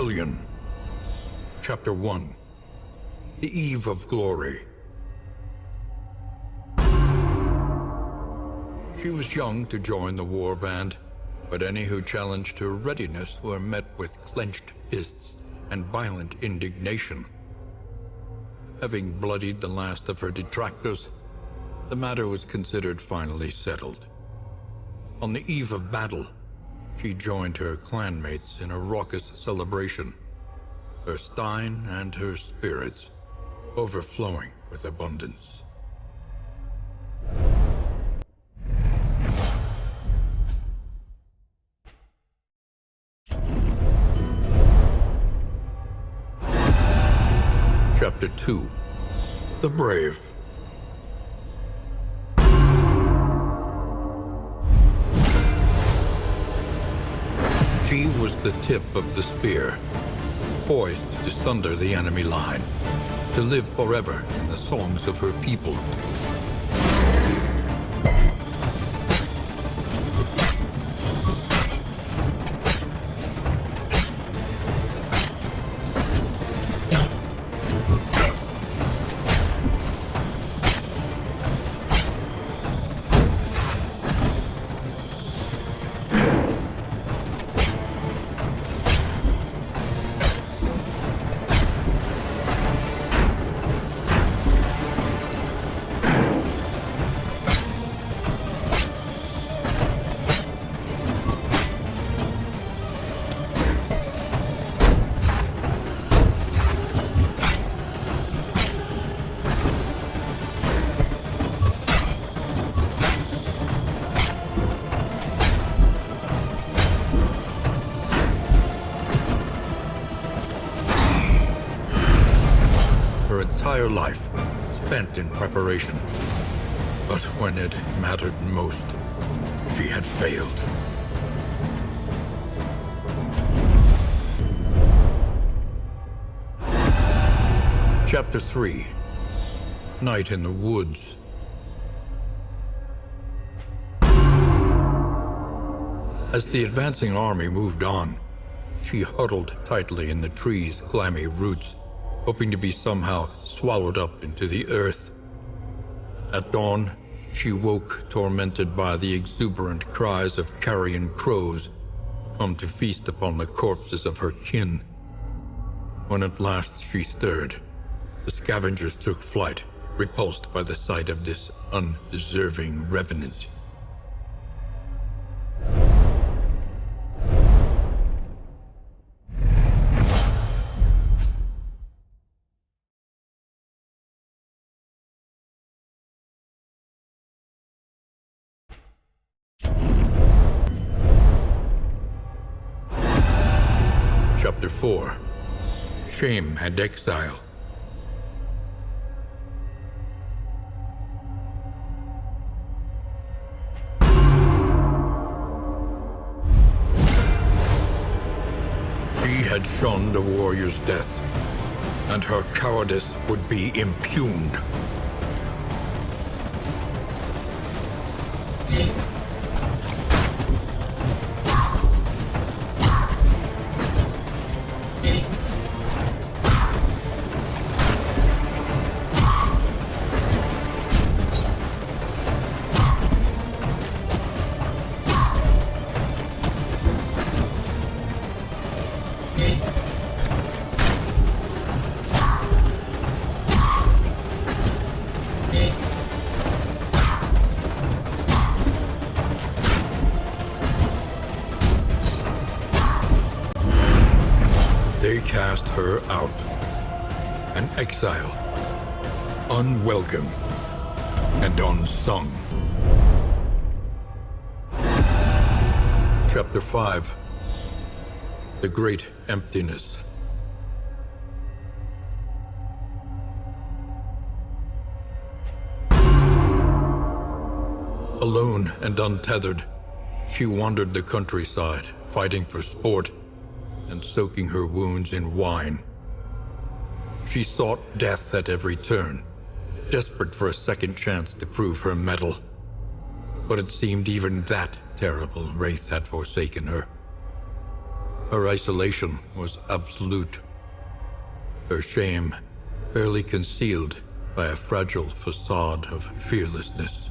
Hellion. Chapter 1. The Eve of Glory. She was young to join the war band, but any who challenged her readiness were met with clenched fists and violent indignation. Having bloodied the last of her detractors, the matter was considered finally settled. On the eve of battle, she joined her clanmates in a raucous celebration, her stein and her spirits overflowing with abundance. Chapter 2. The Brave. She was the tip of the spear, poised to sunder the enemy line, to live forever in the songs of her people. Her entire life spent in preparation. But when it mattered most, she had failed. Chapter 3. Night in the Woods. As the advancing army moved on, she huddled tightly in the tree's clammy roots, hoping to be somehow swallowed up into the earth. At dawn, she woke tormented by the exuberant cries of carrion crows, come to feast upon the corpses of her kin. When at last she stirred, the scavengers took flight, repulsed by the sight of this undeserving revenant. Chapter 4. Shame and Exile. She had shunned a warrior's death, and her cowardice would be impugned. They cast her out, an exile, unwelcome and unsung. Chapter 5. The Great Emptiness. Alone and untethered, she wandered the countryside, fighting for sport and soaking her wounds in wine. She sought death at every turn, desperate for a second chance to prove her mettle. But it seemed even that terrible wraith had forsaken her. Her isolation was absolute. Her shame barely concealed by a fragile facade of fearlessness.